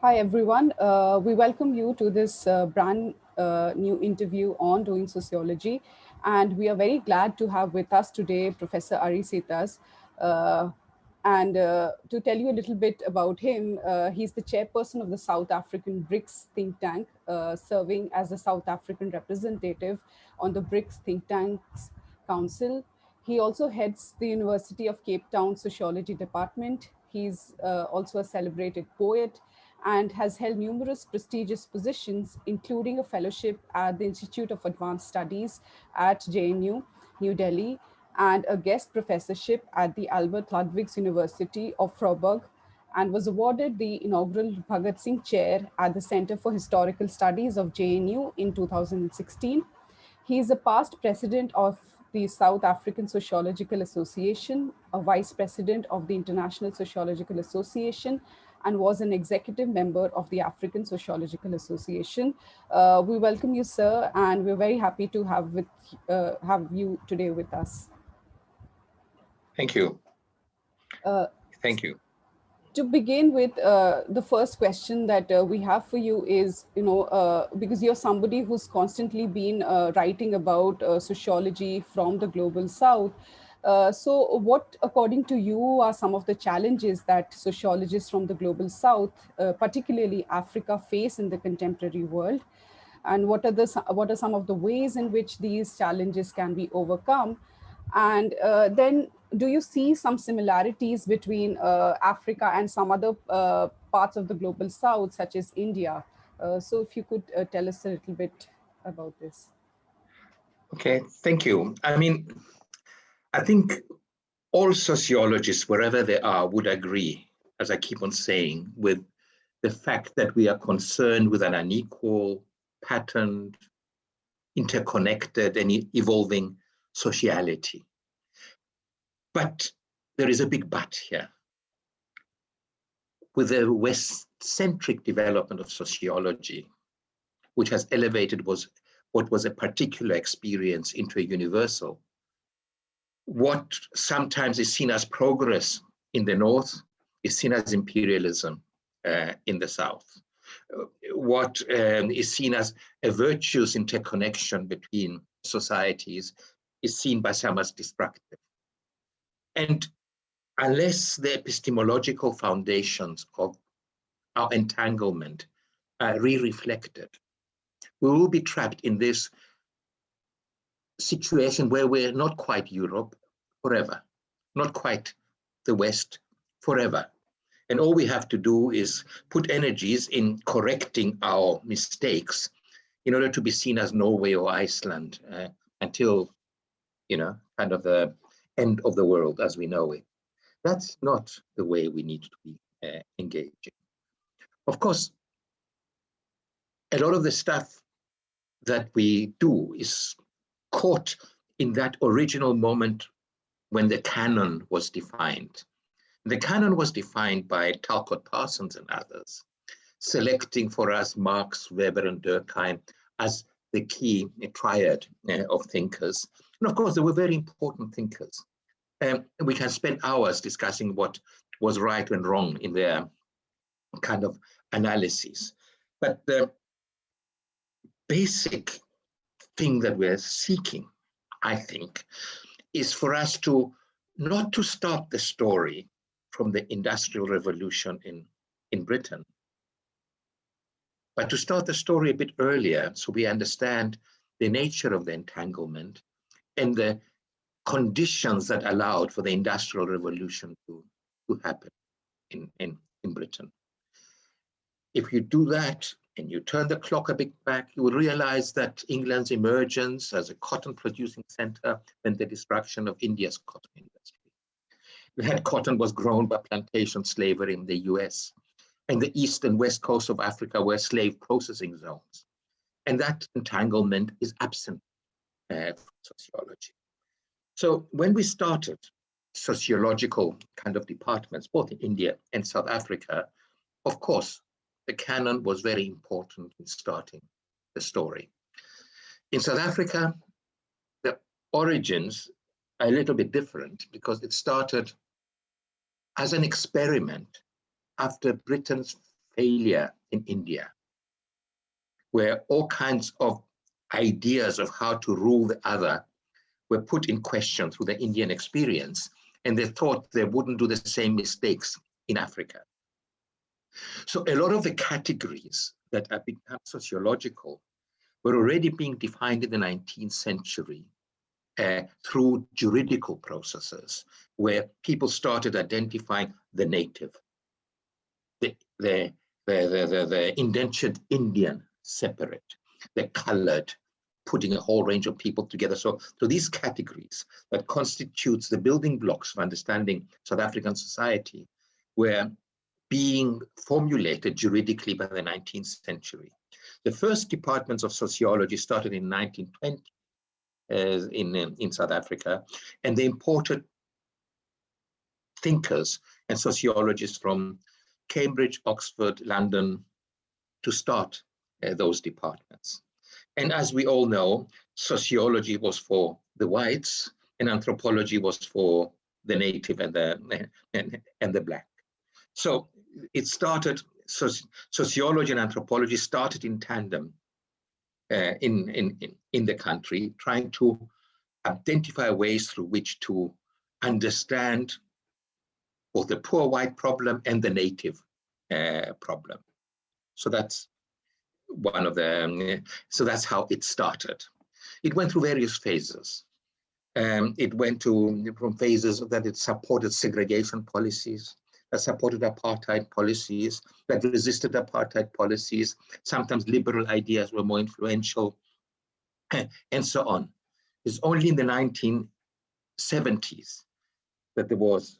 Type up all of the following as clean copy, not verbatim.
Hi, everyone. We welcome you to this brand new interview on doing sociology. And we are very glad to have with us today Professor Ari Sitas. To tell you a little bit about him, he's the chairperson of the South African Brics think tank, serving as the South African representative on the Brics think tanks council. He also heads the University of Cape Town Sociology Department. He's also a celebrated poet and has held numerous prestigious positions, including a fellowship at the Institute of Advanced Studies at JNU, New Delhi, and a guest professorship at the Albert Ludwigs University of Freiburg, and was awarded the inaugural Bhagat Singh Chair at the Center for Historical Studies of JNU in 2016. He is a past president of the South African Sociological Association, a vice president of the International Sociological Association, and was an executive member of the African Sociological Association. We welcome you, sir, and we're very happy to have you today with us. Thank you. Thank you. To begin with, the first question that we have for you is, because you're somebody who's constantly been writing about sociology from the global South. So what, according to you, are some of the challenges that sociologists from the global South, particularly Africa, face in the contemporary world? And what are some of the ways in which these challenges can be overcome? And then do you see some similarities between Africa and some other parts of the global South, such as India? So if you could tell us a little bit about this. Okay, thank you. I think all sociologists, wherever they are, would agree, as I keep on saying, with the fact that we are concerned with an unequal, patterned, interconnected, and evolving sociality. But there is a big but here. With the West-centric development of sociology, which has elevated what was a particular experience into a universal, what sometimes is seen as progress in the North is seen as imperialism in the South. What is seen as a virtuous interconnection between societies is seen by some as destructive. And unless the epistemological foundations of our entanglement are re-reflected, we will be trapped in this situation where we're not quite Europe forever, not quite the West forever. And all we have to do is put energies in correcting our mistakes in order to be seen as Norway or Iceland until, kind of the end of the world as we know it. That's not the way we need to be engaging. Of course, a lot of the stuff that we do is caught in that original moment when the canon was defined. The canon was defined by Talcott Parsons and others, selecting for us Marx, Weber, and Durkheim as the key triad of thinkers. And of course, they were very important thinkers. We can spend hours discussing what was right and wrong in their kind of analyses. But the basic thing that we're seeking, I think, is for us to not to start the story from the Industrial Revolution in Britain, but to start the story a bit earlier so we understand the nature of the entanglement and the conditions that allowed for the Industrial Revolution to happen in Britain. If you do that and you turn the clock a bit back, you will realize that England's emergence as a cotton producing center meant the destruction of India's cotton industry. That cotton was grown by plantation slavery in the US, and the east and west coast of Africa were slave processing zones. And that entanglement is absent from sociology. So when we started sociological kind of departments, both in India and South Africa, of course, the canon was very important in starting the story. In South Africa, the origins are a little bit different because it started as an experiment after Britain's failure in India, where all kinds of ideas of how to rule the other were put in question through the Indian experience, and they thought they wouldn't do the same mistakes in Africa. So a lot of the categories that have become sociological were already being defined in the 19th century through juridical processes, where people started identifying the native, the indentured Indian separate, the colored, putting a whole range of people together. So these categories that constitutes the building blocks of understanding South African society were being formulated juridically by the 19th century. The first departments of sociology started in 1920 in South Africa, and they imported thinkers and sociologists from Cambridge, Oxford, London to start those departments. And as we all know, sociology was for the whites and anthropology was for the native and the black. So it started, sociology and anthropology started in tandem in the country, trying to identify ways through which to understand both the poor white problem and the native problem. So that's one of the, so that's how it started. It went through various phases. It went from phases that it supported segregation policies, that supported apartheid policies, that resisted apartheid policies. Sometimes liberal ideas were more influential, and so on. It's only in the 1970s that there was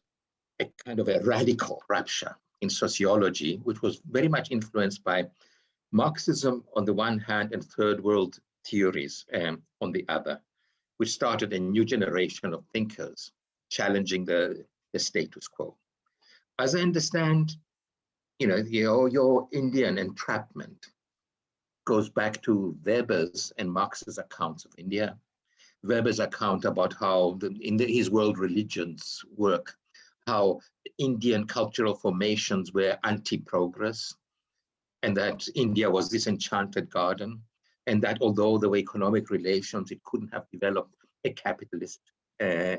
a kind of a radical rupture in sociology, which was very much influenced by Marxism on the one hand and third world theories on the other, which started a new generation of thinkers challenging the status quo. As I understand, your Indian entrapment goes back to Weber's and Marx's accounts of India. Weber's account about how his world religions work, how Indian cultural formations were anti-progress, and that India was this enchanted garden, and that although there were economic relations, it couldn't have developed a capitalist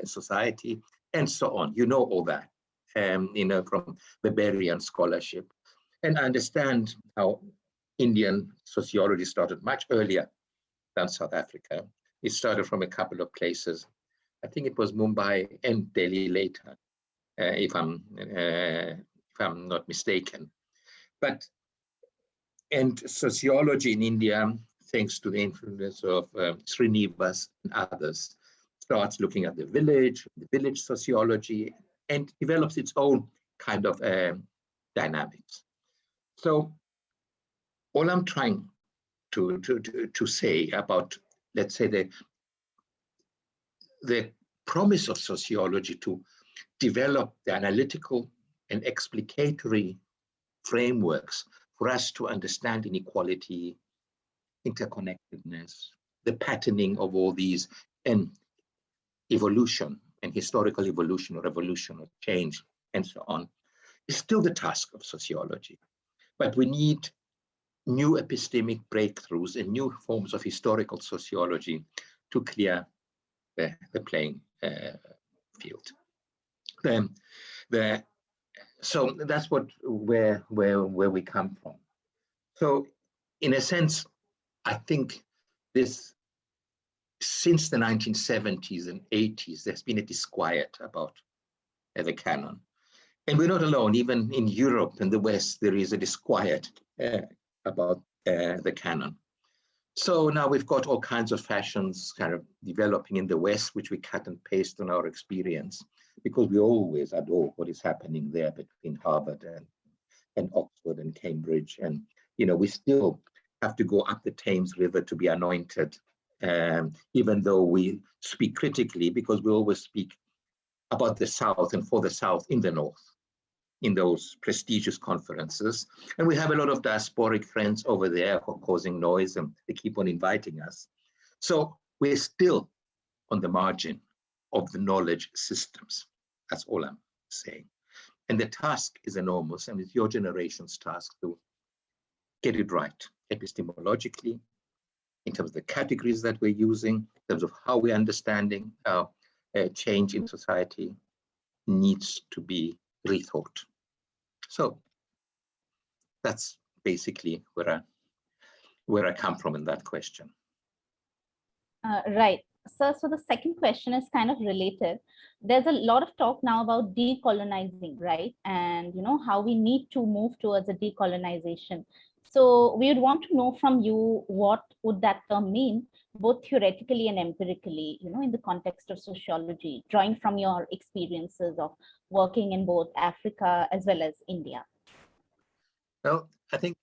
society, and so on. You know all that, from Weberian scholarship. And I understand how Indian sociology started much earlier than South Africa. It started from a couple of places. I think it was Mumbai and Delhi later, if I'm not mistaken. And sociology in India, thanks to the influence of Srinivas and others, starts looking at the village sociology, and develops its own kind of dynamics. So all I'm trying to say about, let's say, the promise of sociology to develop the analytical and explicatory frameworks for us to understand inequality, interconnectedness, the patterning of all these, and evolution and historical evolution or evolution or change and so on, is still the task of sociology. But we need new epistemic breakthroughs and new forms of historical sociology to clear the playing field. So that's where we come from. So in a sense, I think since the 1970s and 80s, there's been a disquiet about the canon. And we're not alone. Even in Europe and the West, there is a disquiet about the canon. So now we've got all kinds of fashions kind of developing in the West, which we cut and paste on our experience, because we always adore what is happening there between Harvard and Oxford and Cambridge. And, we still have to go up the Thames River to be anointed, even though we speak critically, because we always speak about the South and for the South in the North, in those prestigious conferences. And we have a lot of diasporic friends over there who are causing noise, and they keep on inviting us. So we're still on the margin of the knowledge systems. That's all I'm saying. And the task is enormous, and it's your generation's task to get it right epistemologically, in terms of the categories that we're using, in terms of how we're understanding change in society, needs to be rethought. So that's basically where I come from in that question. Right. So the second question is kind of related. There's a lot of talk now about decolonizing, right? And how we need to move towards a decolonization. So we would want to know from you, what would that term mean, both theoretically and empirically, in the context of sociology, drawing from your experiences of working in both Africa as well as India? Well, I think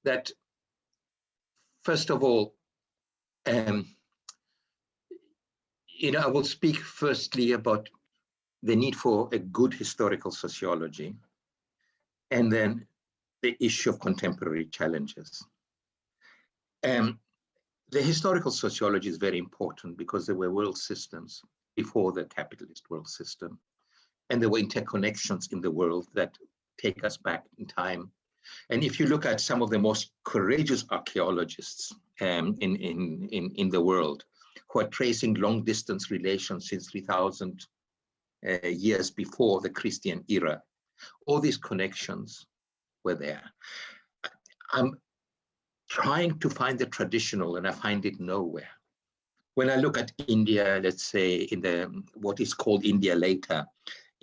that, first of all, I will speak firstly about the need for a good historical sociology, and then the issue of contemporary challenges. The historical sociology is very important because there were world systems before the capitalist world system, and there were interconnections in the world that take us back in time. And if you look at some of the most courageous archaeologists in the world, who are tracing long distance relations since 3,000 years before the Christian era, all these connections were there. I'm trying to find the traditional, and I find it nowhere. When I look at India, let's say in what is called India later,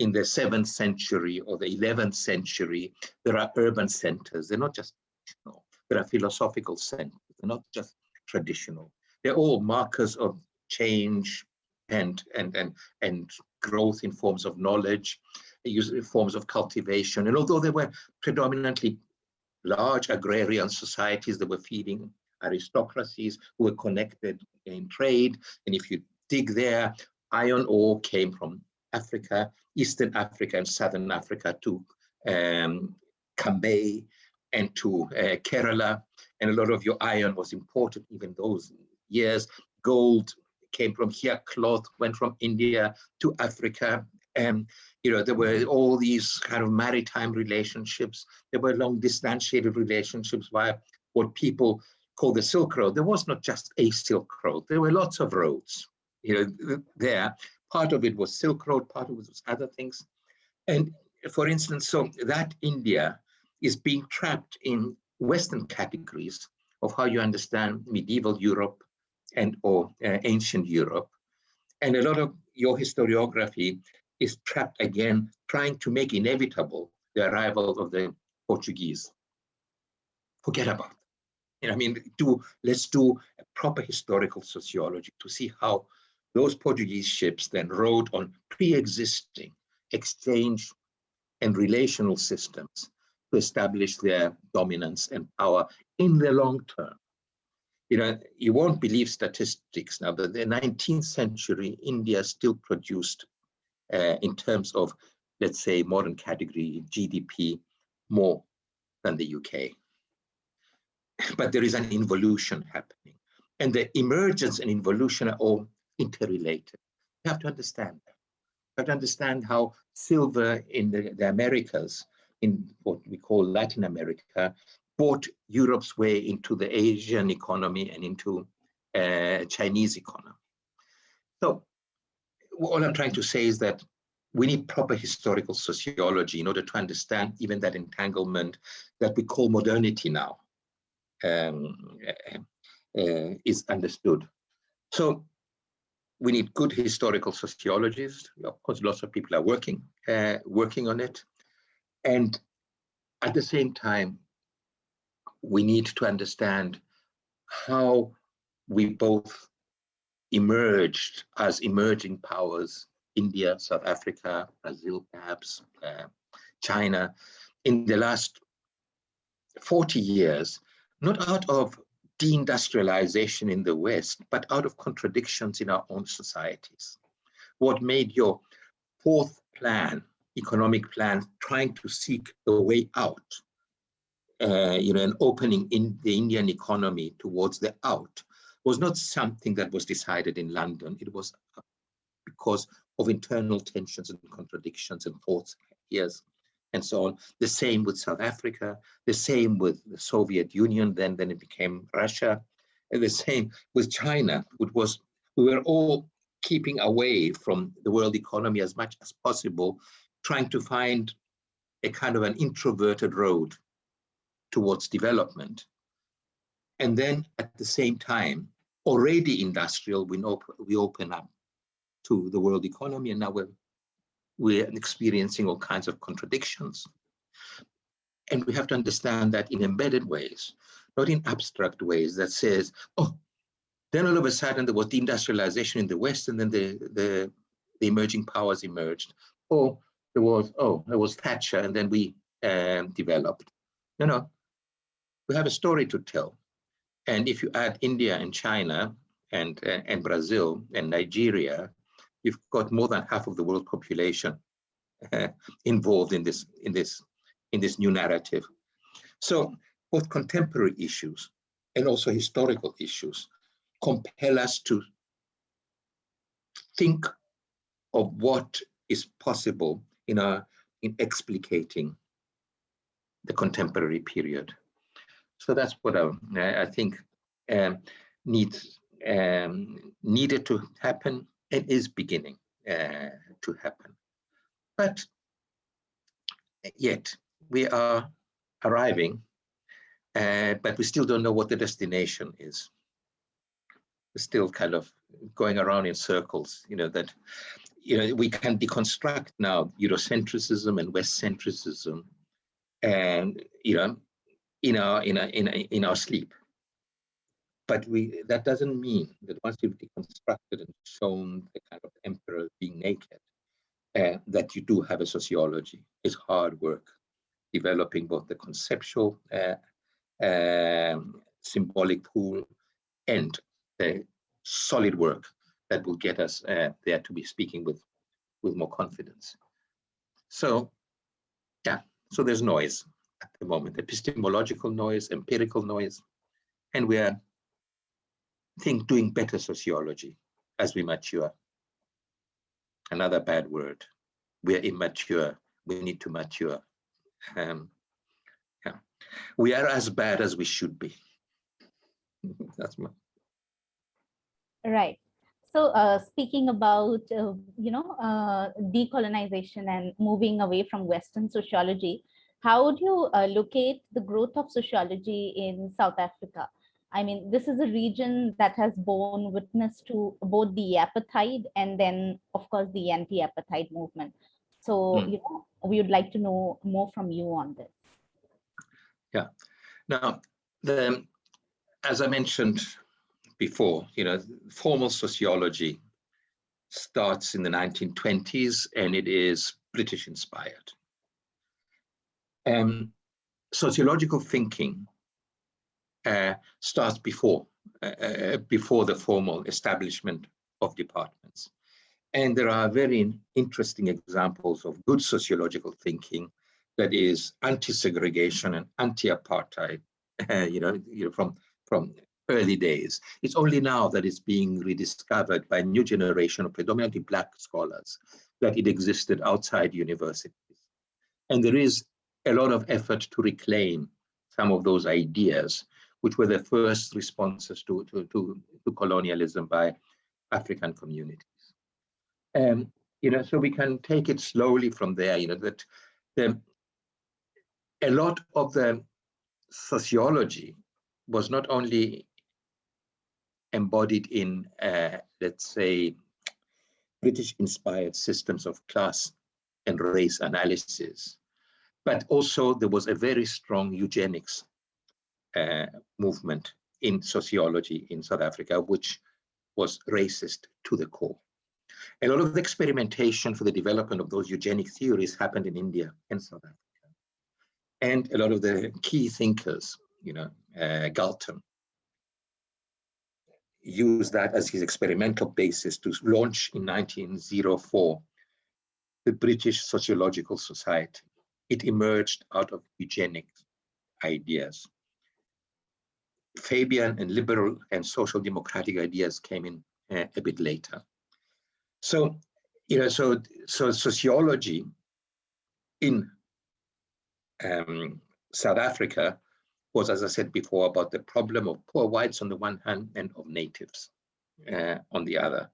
in the 7th century or the 11th century, there are urban centers. They're not just traditional. There are philosophical centers. They're not just traditional. They're all markers of change and growth in forms of knowledge, forms of cultivation. And although they were predominantly large agrarian societies that were feeding aristocracies who were connected in trade, and if you dig there, iron ore came from Africa, Eastern Africa and Southern Africa to Cambay and to Kerala, and a lot of your iron was imported even those years. Gold came from here, cloth went from India to Africa. There were all these kind of maritime relationships. There were long distantiated relationships via what people call the Silk Road. There was not just a Silk Road. There were lots of roads, there. Part of it was Silk Road, part of it was other things. And for instance, so that India is being trapped in Western categories of how you understand medieval Europe or ancient Europe. And a lot of your historiography is trapped again, trying to make inevitable the arrival of the Portuguese. Forget about it. Let's do a proper historical sociology to see how those Portuguese ships then rode on pre-existing exchange and relational systems to establish their dominance and power in the long term. You won't believe statistics now, but the 19th century, India still produced, in terms of, let's say, modern category GDP, more than the UK. But there is an involution happening. And the emergence and involution are all interrelated. You have to understand that. You have to understand how silver in the Americas, in what we call Latin America, brought Europe's way into the Asian economy and into Chinese economy. So all I'm trying to say is that we need proper historical sociology in order to understand even that entanglement that we call modernity now is understood. So we need good historical sociologists. Of course, lots of people are working on it. And at the same time, we need to understand how we both emerged as emerging powers, India, South Africa, Brazil, perhaps, China, in the last 40 years, not out of deindustrialization in the West, but out of contradictions in our own societies. What made your fourth plan, economic plan, trying to seek a way out, an opening in the Indian economy towards the out, was not something that was decided in London. It was because of internal tensions and contradictions and thoughts, ideas and so on. The same with South Africa, the same with the Soviet Union, then it became Russia, and the same with China, which was, we were all keeping away from the world economy as much as possible, trying to find a kind of an introverted road towards development. And then at the same time, already industrial, we open up to the world economy, and now we're experiencing all kinds of contradictions. And we have to understand that in embedded ways, not in abstract ways that says, oh, then all of a sudden there was deindustrialization in the West, and then the emerging powers emerged. Or there was Thatcher, and then we developed. No, we have a story to tell. And if you add India and China and Brazil and Nigeria, you've got more than half of the world population involved in this new narrative. So both contemporary issues and also historical issues compel us to think of what is possible in explicating the contemporary period. So that's what I think needed to happen and is beginning to happen. But yet we are arriving, but we still don't know what the destination is. We're still kind of going around in circles, that, we can deconstruct now Eurocentrism and West-centricism, and, in our sleep. But that doesn't mean that once you've deconstructed and shown the kind of emperor being naked, that you do have a sociology. It's hard work, developing both the conceptual symbolic pool and the solid work that will get us there to be speaking with more confidence. So, so there's noise at the moment, epistemological noise, empirical noise, and we are, I think, doing better sociology as we mature. Another bad word. We are immature. We need to mature. We are as bad as we should be. That's my... Right. So speaking about, decolonization and moving away from Western sociology, how would you locate the growth of sociology in South Africa? I mean, this is a region that has borne witness to both the apartheid and then, of course, the anti-apartheid movement. So, we would like to know more from you on this. Yeah. Now, as I mentioned before, formal sociology starts in the 1920s, and it is British inspired. Sociological thinking starts before the formal establishment of departments. And there are very interesting examples of good sociological thinking that is anti-segregation and anti-apartheid, from early days. It's only now that it's being rediscovered by a new generation of predominantly Black scholars that it existed outside universities. And there is a lot of effort to reclaim some of those ideas, which were the first responses to colonialism by African communities. So we can take it slowly from there, that a lot of the sociology was not only embodied in, let's say, British-inspired systems of class and race analysis, but also there was a very strong eugenics movement in sociology in South Africa, which was racist to the core. A lot of the experimentation for the development of those eugenic theories happened in India and South Africa. And a lot of the key thinkers, Galton, used that as his experimental basis to launch in 1904 the British Sociological Society. It emerged out of eugenic ideas. Fabian and liberal and social democratic ideas came in a bit later. So, so sociology in South Africa was, as I said before, about the problem of poor whites on the one hand and of natives on the other,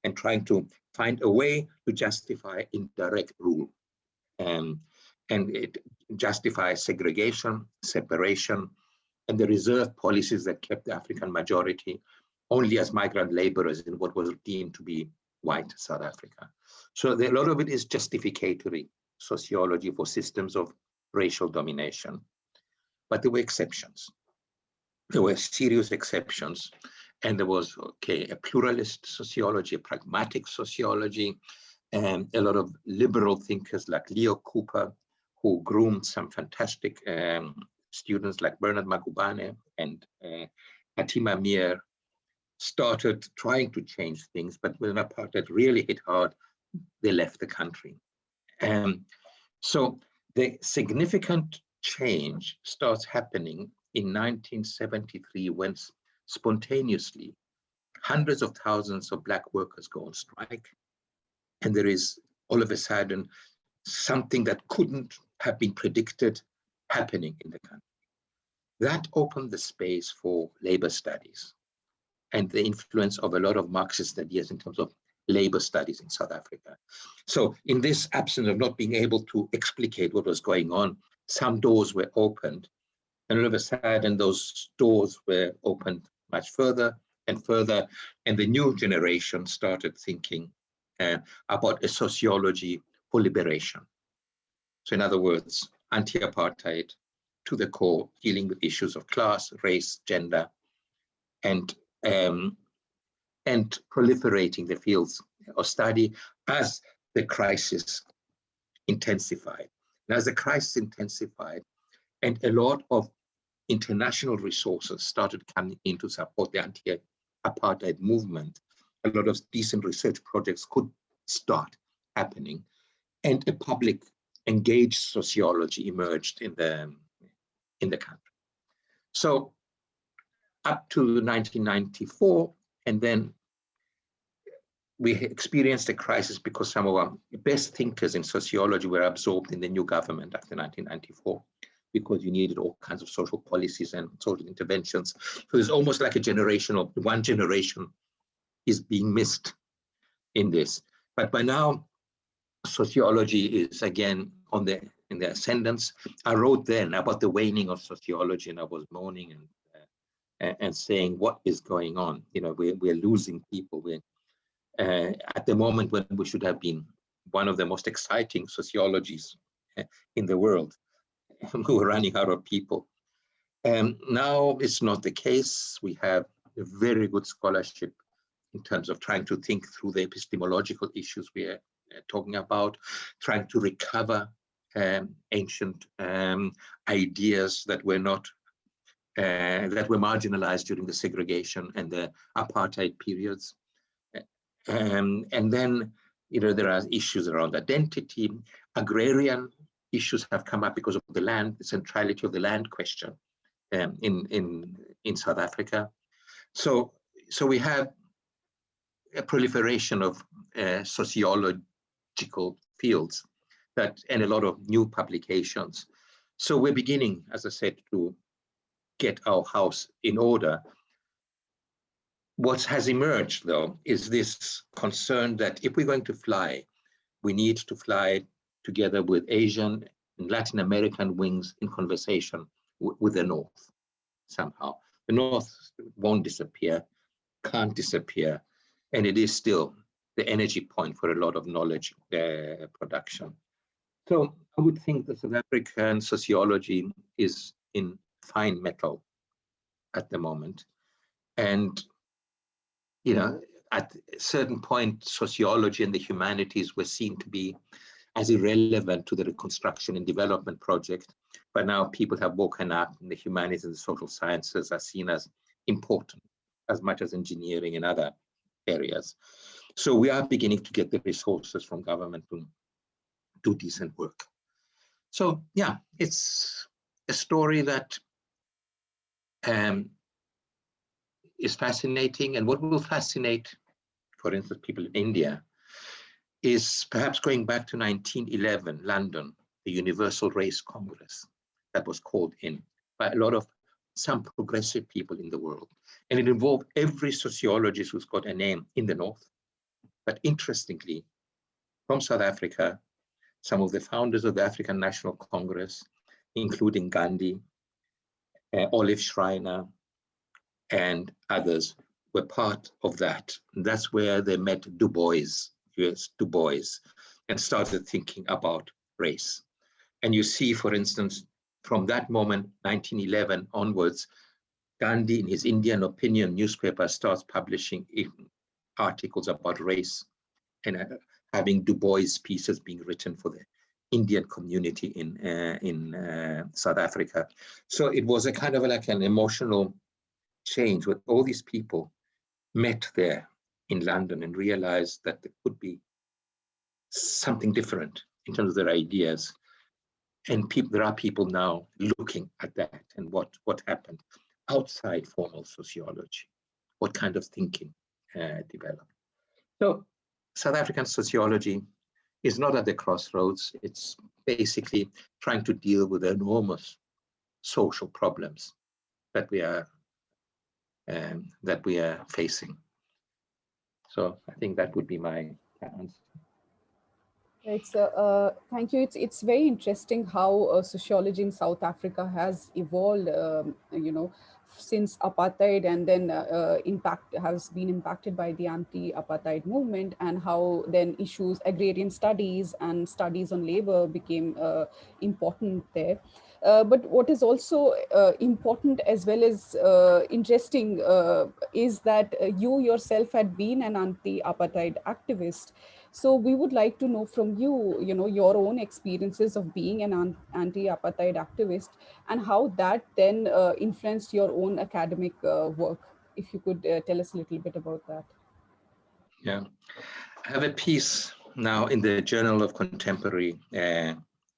and trying to find a way to justify indirect rule and it justifies segregation, separation, and the reserve policies that kept the African majority only as migrant laborers in what was deemed to be white South Africa. So a lot of it is justificatory sociology for systems of racial domination. But there were exceptions. There were serious exceptions. And there was, a pluralist sociology, a pragmatic sociology, and a lot of liberal thinkers like Leo Cooper, who groomed some fantastic students like Bernard Magubane and Fatima Meer, started trying to change things, but when apartheid really hit hard, they left the country. So the significant change starts happening in 1973 when spontaneously hundreds of thousands of Black workers go on strike. And there is all of a sudden something that couldn't have been predicted happening in the country. That opened the space for labor studies and the influence of a lot of Marxist ideas in terms of labor studies in South Africa. So in this absence of not being able to explicate what was going on, some doors were opened, and all of a sudden those doors were opened much further and further, and the new generation started thinking about a sociology for liberation. So in other words, anti-apartheid to the core, dealing with issues of class, race, gender, and proliferating the fields of study as the crisis intensified. And as the crisis intensified, and a lot of international resources started coming in to support the anti-apartheid movement, a lot of decent research projects could start happening, and a public engaged sociology emerged in the country. So up to 1994, and then we experienced a crisis because some of our best thinkers in sociology were absorbed in the new government after 1994, because you needed all kinds of social policies and social interventions. So there's almost like a generation of one generation is being missed in this. But by now, sociology is again in the ascendance. I wrote then about the waning of sociology, and I was moaning and saying, what is going on? You know, we're losing people. We're at the moment when we should have been one of the most exciting sociologies in the world. We were running out of people. Now it's not the case. We have a very good scholarship in terms of trying to think through the epistemological issues we are talking about, trying to recover ancient ideas that were not that were marginalized during the segregation and the apartheid periods. And then, you know, there are issues around identity. Agrarian issues have come up because of the land, the centrality of the land question in South Africa. So we have a proliferation of sociological fields and a lot of new publications. So we're beginning, as I said, to get our house in order. What has emerged, though, is this concern that if we're going to fly, we need to fly together with Asian and Latin American wings in conversation with the North somehow. The North won't disappear, can't disappear, and it is still the energy point for a lot of knowledge production. So I would think that South African sociology is in fine metal at the moment. And, you know, at a certain point, sociology and the humanities were seen to be as irrelevant to the reconstruction and development project. But now people have woken up, and the humanities and the social sciences are seen as important as much as engineering and other areas. So we are beginning to get the resources from government to do decent work. So yeah, it's a story that is fascinating. And what will fascinate, for instance, people in India is perhaps going back to 1911, London, the Universal Race Congress that was called in by a lot of some progressive people in the world. And it involved every sociologist who's got a name in the North. But interestingly, from South Africa, some of the founders of the African National Congress, including Gandhi, Olive Schreiner, and others, were part of that. And that's where they met Du Bois, and started thinking about race. And you see, for instance, from that moment, 1911 onwards, Gandhi, in his Indian Opinion newspaper, starts publishing articles about race and having Du Bois pieces being written for the Indian community in South Africa. So it was a kind of like an emotional change where all these people met there in London and realized that there could be something different in terms of their ideas. And there are people now looking at that and what happened outside formal sociology, what kind of thinking developed. So South African sociology is not at the crossroads. It's basically trying to deal with the enormous social problems that we are facing. So I think that would be my answer. Thank you. It's very interesting how sociology in South Africa has evolved, since apartheid, and then has been impacted by the anti-apartheid movement, and how then issues, agrarian studies and studies on labor became important there. But what is also important as well as interesting is that you yourself had been an anti-apartheid activist. So we would like to know from you, your own experiences of being an anti-apartheid activist and how that then influenced your own academic work. If you could tell us a little bit about that. Yeah, I have a piece now in the Journal of Contemporary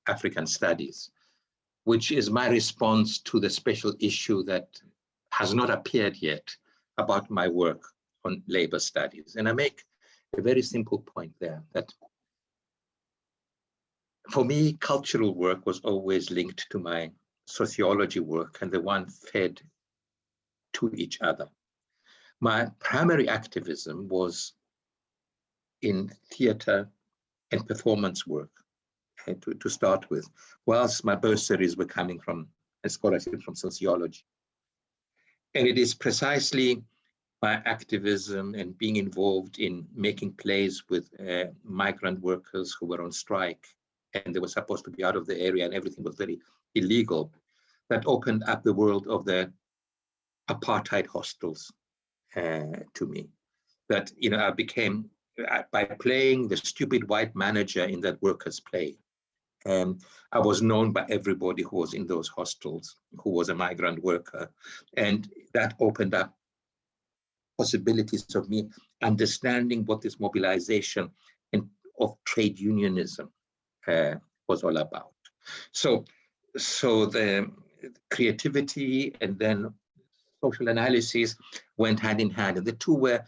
African Studies, which is my response to the special issue that has not appeared yet about my work on labor studies. And I make a very simple point there, that for me, cultural work was always linked to my sociology work, and the one fed to each other. My primary activism was in theater and performance work, to start with, whilst my bursaries were coming from a scholarship from sociology. And it is precisely my activism and being involved in making plays with migrant workers who were on strike, and they were supposed to be out of the area and everything was very illegal, that opened up the world of the apartheid hostels to me. That, I became, by playing the stupid white manager in that workers' play, I was known by everybody who was in those hostels, who was a migrant worker. And that opened up possibilities of me understanding what this mobilization and of trade unionism was all about. So the creativity and then social analysis went hand in hand, and the two were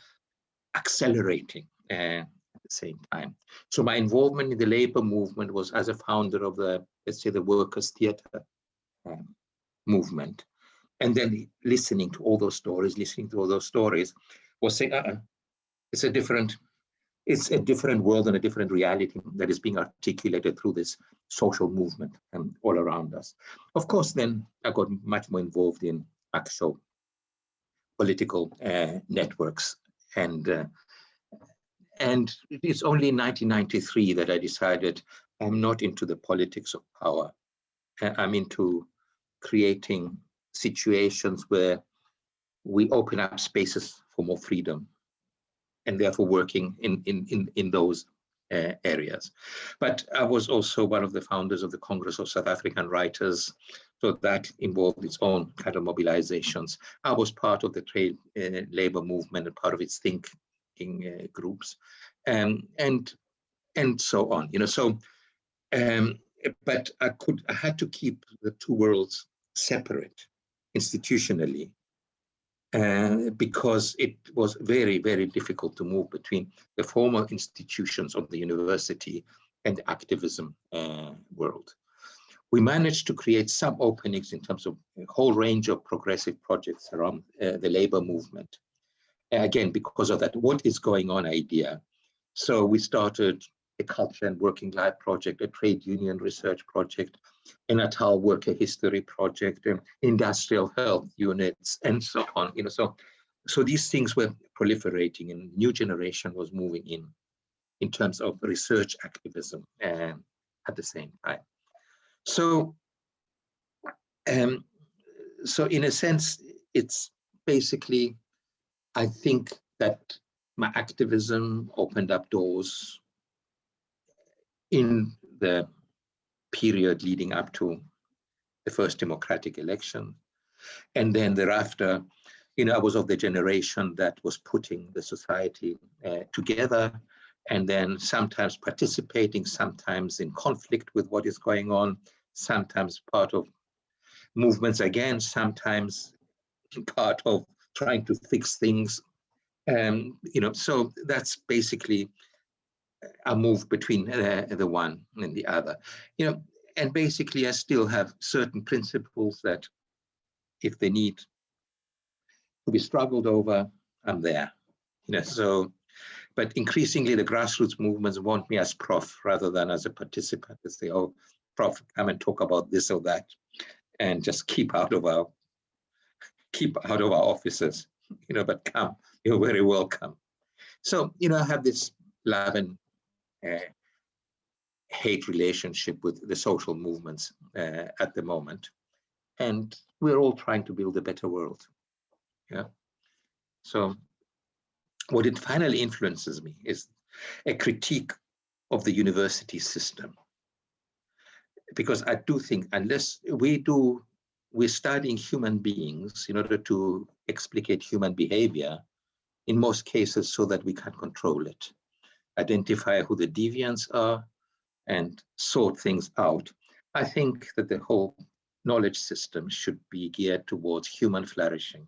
accelerating at the same time. So my involvement in the labor movement was as a founder of the, let's say, the workers' theater movement. And then listening to all those stories, was saying, it's a different world and a different reality that is being articulated through this social movement all around us. Of course, then I got much more involved in actual political networks. And it's only in 1993 that I decided I'm not into the politics of power. I'm into creating situations where we open up spaces for more freedom, and therefore working in those areas. But I was also one of the founders of the Congress of South African Writers, so that involved its own kind of mobilizations. I was part of the trade labor movement and part of its thinking groups, and so on. But I had to keep the two worlds separate institutionally, because it was very, very difficult to move between the formal institutions of the university and the activism world. We managed to create some openings in terms of a whole range of progressive projects around the labor movement. Again, because of that, what is going on idea. So we started a culture and working life project, a trade union research project, a Natal worker history project, industrial health units, and so on. So these things were proliferating, and new generation was moving in terms of research activism at the same time. So, so in a sense, it's basically, I think that my activism opened up doors in the period leading up to the first democratic election. And then thereafter, I was of the generation that was putting the society together, and then sometimes participating, sometimes in conflict with what is going on, sometimes part of movements again, sometimes part of trying to fix things. So that's basically a move between the one and the other. And basically I still have certain principles that if they need to be struggled over, I'm there. So, but increasingly the grassroots movements want me as prof rather than as a participant. They say, oh, prof, come and talk about this or that, and just keep out of our offices, but come, you're very welcome. So, I have this love and hate relationship with the social movements at the moment. And we're all trying to build a better world. Yeah. So what it finally influences me is a critique of the university system. Because I do think unless we're studying human beings in order to explicate human behavior, in most cases so that we can control it, identify who the deviants are, and sort things out. I think that the whole knowledge system should be geared towards human flourishing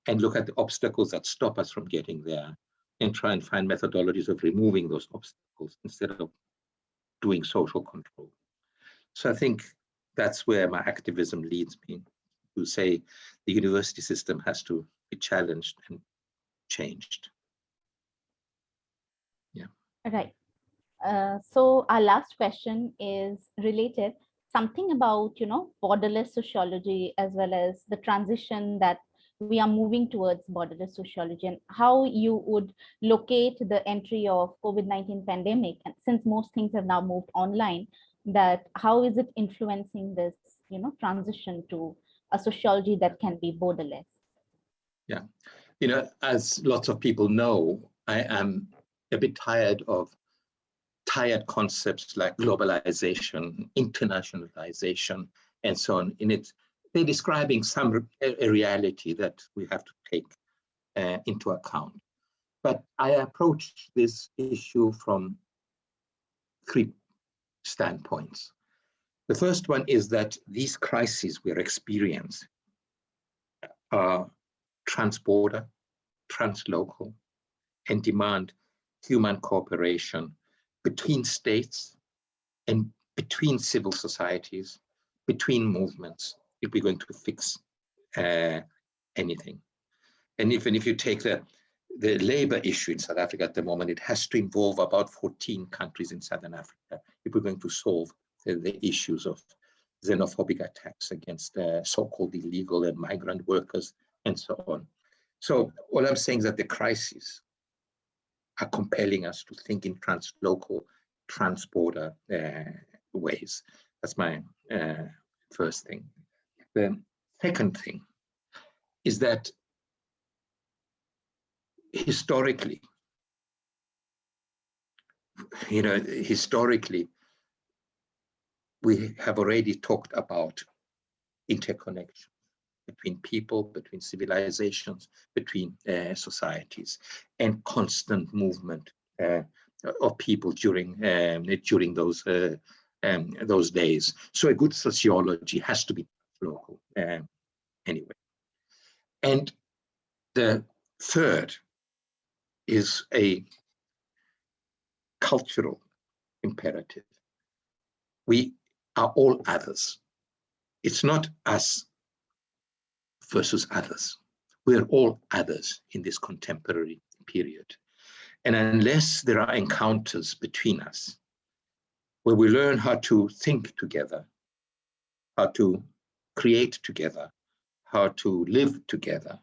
and look at the obstacles that stop us from getting there and try and find methodologies of removing those obstacles instead of doing social control. So I think that's where my activism leads me, to say the university system has to be challenged and changed. Yeah. Right. So our last question is related, something about, borderless sociology, as well as the transition that we are moving towards borderless sociology, and how you would locate the entry of COVID-19 pandemic. And since most things have now moved online, that how is it influencing this, transition to a sociology that can be borderless? Yeah. As lots of people know, I am a bit tired tired concepts like globalization, internationalization, and so on. They're describing a reality that we have to take into account. But I approach this issue from 3 standpoints. The first one is that these crises we're experiencing are transborder, translocal, and demand human cooperation between states and between civil societies, between movements, if we're going to fix anything. And even if you take the labor issue in South Africa at the moment, it has to involve about 14 countries in Southern Africa if we're going to solve the issues of xenophobic attacks against so-called illegal and migrant workers and so on. So all I'm saying is that the crises are compelling us to think in translocal, transborder ways. That's my first thing. The second thing is that historically, we have already talked about interconnection between people, between civilizations, between societies, and constant movement of people during those days. So a good sociology has to be local anyway. And the third is a cultural imperative. We are all others. It's not us versus others. We're all others in this contemporary period. And unless there are encounters between us, where we learn how to think together, how to create together, how to live together,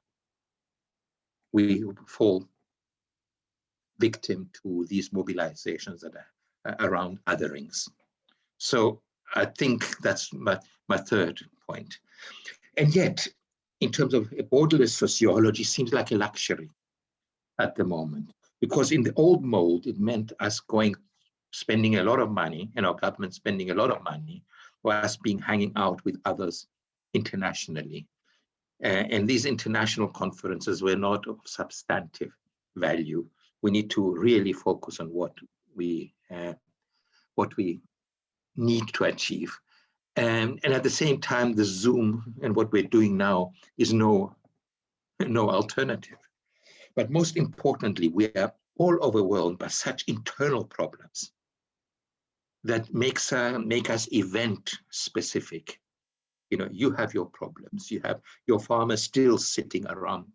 we fall victim to these mobilizations that are around otherings. So I think that's my third point. And yet, in terms of borderless sociology, seems like a luxury at the moment, because in the old mold, it meant us spending a lot of money, and our government spending a lot of money, or us hanging out with others internationally. And these international conferences were not of substantive value. We need to really focus on what we need to achieve. And at the same time, the Zoom and what we're doing now is no alternative. But most importantly, we are all overwhelmed by such internal problems that make us event specific. You know, you have your problems. You have your farmers still sitting around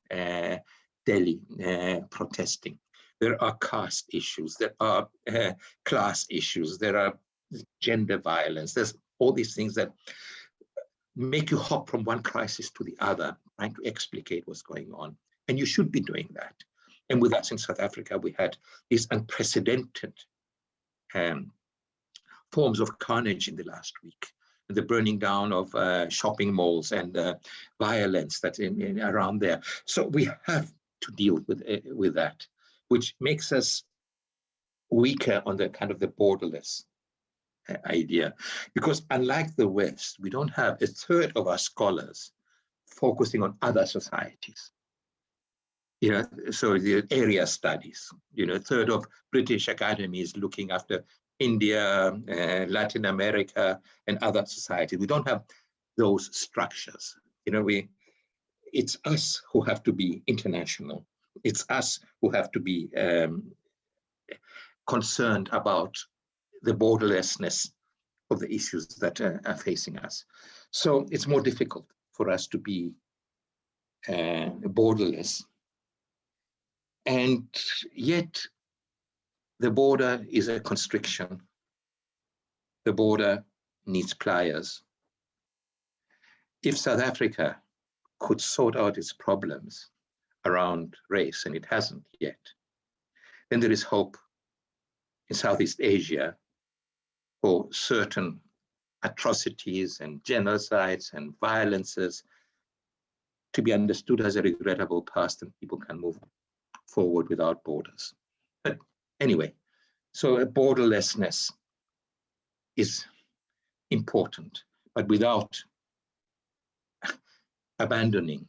Delhi protesting. There are caste issues. There are class issues. There are gender violence. There's all these things that make you hop from one crisis to the other, trying to explicate what's going on. And you should be doing that. And with us in South Africa, we had these unprecedented forms of carnage in the last week. The burning down of shopping malls and violence that's around there. So we have to deal with that, which makes us weaker on the kind of the borderless idea. Because unlike the West, we don't have a third of our scholars focusing on other societies. You know, so the area studies, you know, a third of British academies looking after India, Latin America, and other societies. We don't have those structures. You know, it's us who have to be international. It's us who have to be concerned about the borderlessness of the issues that are facing us. So it's more difficult for us to be borderless. And yet, the border is a constriction. The border needs pliers. If South Africa could sort out its problems around race, and it hasn't yet, then there is hope in Southeast Asia for certain atrocities and genocides and violences to be understood as a regrettable past, and people can move forward without borders. But anyway, so a borderlessness is important, but without abandoning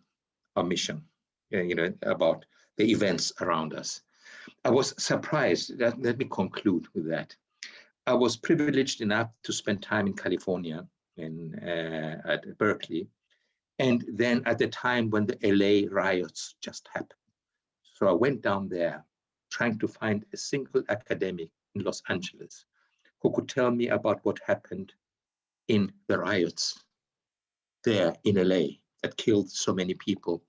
our mission, you know, about the events around us. I was surprised, let me conclude with that. I was privileged enough to spend time in California at Berkeley, and then at the time when the LA riots just happened. So I went down there trying to find a single academic in Los Angeles who could tell me about what happened in the riots there in LA that killed so many people.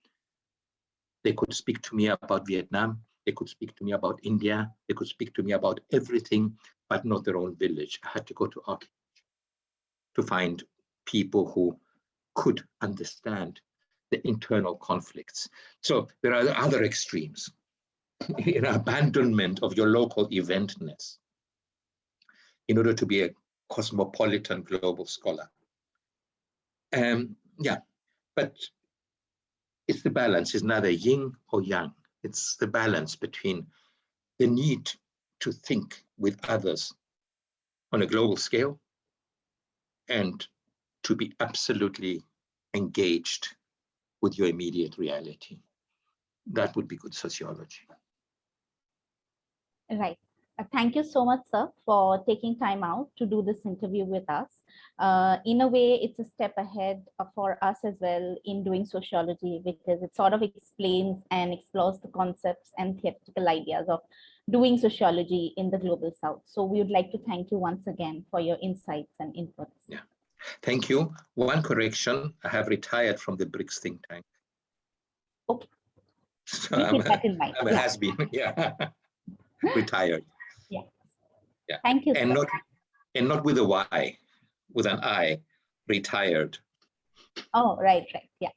They could speak to me about Vietnam. They could speak to me about India. They could speak to me about everything, but not their own village. I had to go to architecture to find people who could understand the internal conflicts. So there are other extremes, you know, abandonment of your local eventness in order to be a cosmopolitan global scholar. Yeah, but it's the balance. It's neither yin or yang. It's the balance between the need to think with others on a global scale and to be absolutely engaged with your immediate reality. That would be good sociology. Right. Thank you so much, sir, for taking time out to do this interview with us. In a way, it's a step ahead for us as well in doing sociology, because it sort of explains and explores the concepts and theoretical ideas of doing sociology in the Global South. So we would like to thank you once again for your insights and inputs. Yeah, thank you. One correction, I have retired from the Brics think tank. Okay. So We keep that in mind. I'm a has-been, yeah, retired. Yeah. Yeah. Thank you, and sir. not with a Y, with an I, retired. Oh, right. Yeah.